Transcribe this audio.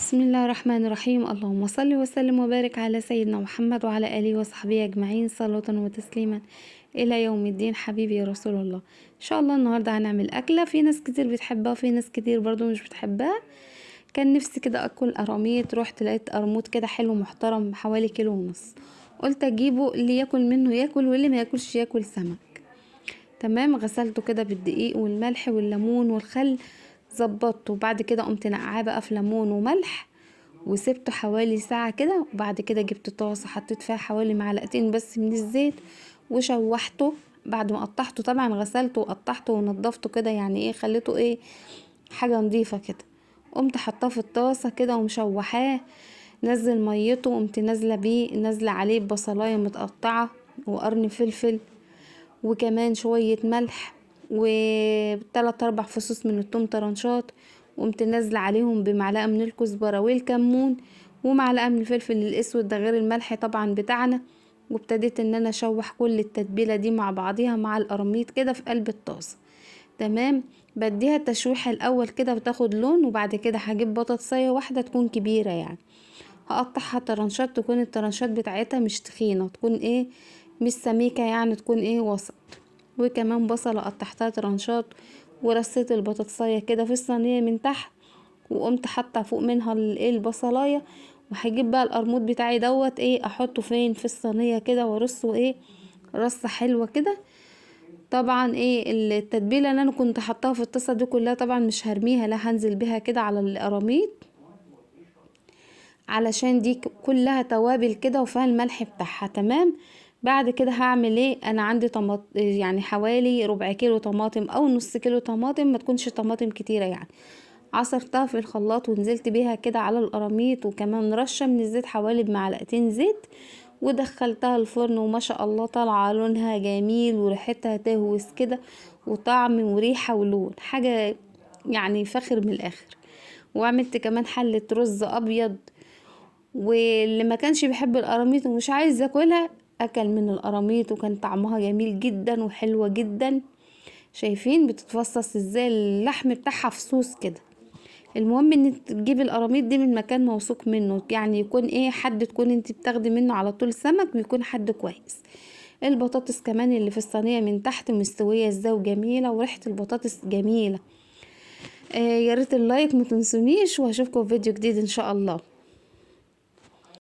بسم الله الرحمن الرحيم. اللهم صل وسلم وبارك على سيدنا محمد وعلى آله وصحبه أجمعين صلاة وتسليما إلى يوم الدين. حبيبي يا رسول الله، إن شاء الله النهاردة هنعمل أكلة في ناس كتير بتحبها وفي ناس كتير برضو مش بتحبها. كان نفسي كده أكل قراميط، رحت لقيت قرموط كده حلو محترم حوالي 1.5 كيلو. قلت أجيبه، اللي ياكل منه ياكل واللي ما ياكلش ياكل سمك. تمام، غسلته كده بالدقيق والملح والليمون والخل، ظبطته. وبعد كده قمت نقعاه بقى في ليمون وملح وسبته حوالي ساعة كده. وبعد كده جبت طاسة حطيت فيها حوالي 2 معلقة بس من الزيت وشوحته. بعد ما قطعته طبعا غسلته وقطعته ونضفته كده، يعني ايه، خليته ايه، حاجة نظيفة كده. قمت حطاه في الطاسة كده ومشوحاه، نزل ميته. قمت نازله بيه، نازله عليه بصلايه متقطعه وقرن فلفل وكمان شوية ملح وثلاث 4 فصوص من الثوم طرنشات. وقمت نازله عليهم بمعلقه من الكزبره والكمون ومعلقه من الفلفل الاسود، ده غير الملح طبعا بتاعنا. وابتديت ان انا اشوح كل التتبيله دي مع بعضيها مع القراميط كده في قلب الطاسه. تمام، بديها تشويحه الاول كده وتاخد لون. وبعد كده هجيب بطاطسايه واحده تكون كبيره، يعني هقطعها طرنشات، تكون الطرنشات بتاعتها مش تخينه، تكون ايه، مش سميكه، يعني تكون ايه، وسط. وكمان بصله قطعتها طرنشات. ورصيت البطاطسايه كده في الصينيه من تحت، وقمت حاطه فوق منها الايه، البصلايه. وهجيب بقى القرموط بتاعي دوت ايه، احطه فين، في الصينيه كده وارصه ايه، رصه حلوه كده. طبعا ايه، التتبيله اللي انا كنت حطاها في الطاسه دي كلها طبعا مش هرميها، لا هنزل بيها كده على القراميط، علشان دي كلها توابل كده وفيها الملح بتاعها. تمام، بعد كده هعمل ايه، انا عندي يعني حوالي 1/4 كيلو طماطم او نص كيلو طماطم، ما تكونش طماطم كتيرة يعني. عصرتها في الخلاط ونزلت بيها كده على القراميط، وكمان رشة من الزيت حوالي بمعلقتين زيت. ودخلتها الفرن، وما شاء الله طالعه لونها جميل وريحتها تهوس كده، وطعم وريحة ولون حاجة يعني فخر من الاخر. وعملت كمان حلة رز ابيض، واللي ما كانش بيحب القراميط ومش عايز ياكلها اكل من القراميط، وكان طعمها جميل جدا وحلوة جدا. شايفين بتتفصص ازاي، اللحم بتاعها فصوص كده. المهم ان انت تجيبي القراميط دي من مكان موثوق منه، يعني يكون ايه، حد تكون انت بتاخدي منه على طول سمك، ويكون حد كويس. البطاطس كمان اللي في الصينية من تحت مستوية ازاي وجميلة، وريحة البطاطس جميلة. يا ريت اللايك، ما تنسونيش، وهشوفكم في فيديو جديد ان شاء الله.